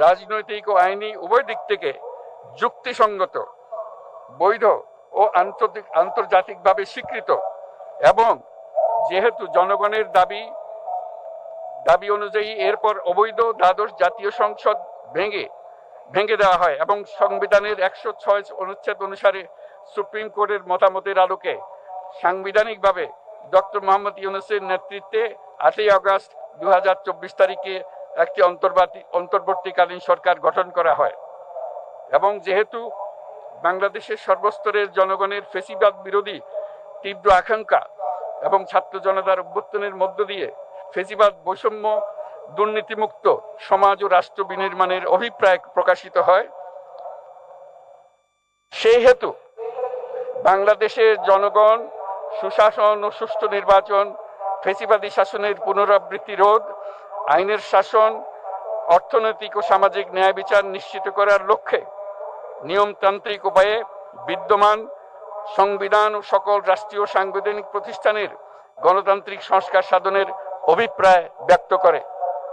রাজনৈতিক ও আইনি উভয় দিক থেকে যুক্তিসঙ্গত, বৈধ ও আন্তর্জাতিকভাবে স্বীকৃত, এবং যেহেতু জনগণের দাবি অনুযায়ী এরপর অবৈধ দ্বাদশ জাতীয় সংসদ ভেঙে দেওয়া হয় এবং সংবিধানের 106 অনুচ্ছেদ অনুসারে সুপ্রিম কোর্টের মতামতের আলোকে সাংবিধানিকভাবে ডক্টর মোহাম্মদ ইউনূসের নেতৃত্বে 8ই আগস্ট 2024 তারিখে একটি অন্তর্বর্তীকালীন সরকার গঠন করা হয়। এবং যেহেতু বাংলাদেশের সর্বস্তরের জনগণের ফ্যাসিবাদ বিরোধী তীব্র আকাঙ্ক্ষা এবং ছাত্র জনতার অভ্যুত্থানের মধ্য দিয়ে ফ্যাসিবাদ, বৈষম্য, দুর্নীতিমুক্ত সমাজ ও রাষ্ট্র বিনির্মাণের অভিপ্রায় প্রকাশিত হয়, সেই হেতু বাংলাদেশের জনগণ সুশাসন ও সুষ্ঠু নির্বাচন, ফ্যাসিবাদী শাসনের পুনরাবৃত্তি রোধ, আইনের শাসন, অর্থনৈতিক ও সামাজিক ন্যায় বিচার নিশ্চিত করার লক্ষ্যে নিয়মতান্ত্রিক উপায়ে বিদ্যমান সংবিধান ও সকল রাষ্ট্রীয় সাংবিধানিক প্রতিষ্ঠানের গণতান্ত্রিক সংস্কার সাধনের অভিপ্রায় ব্যক্ত করে।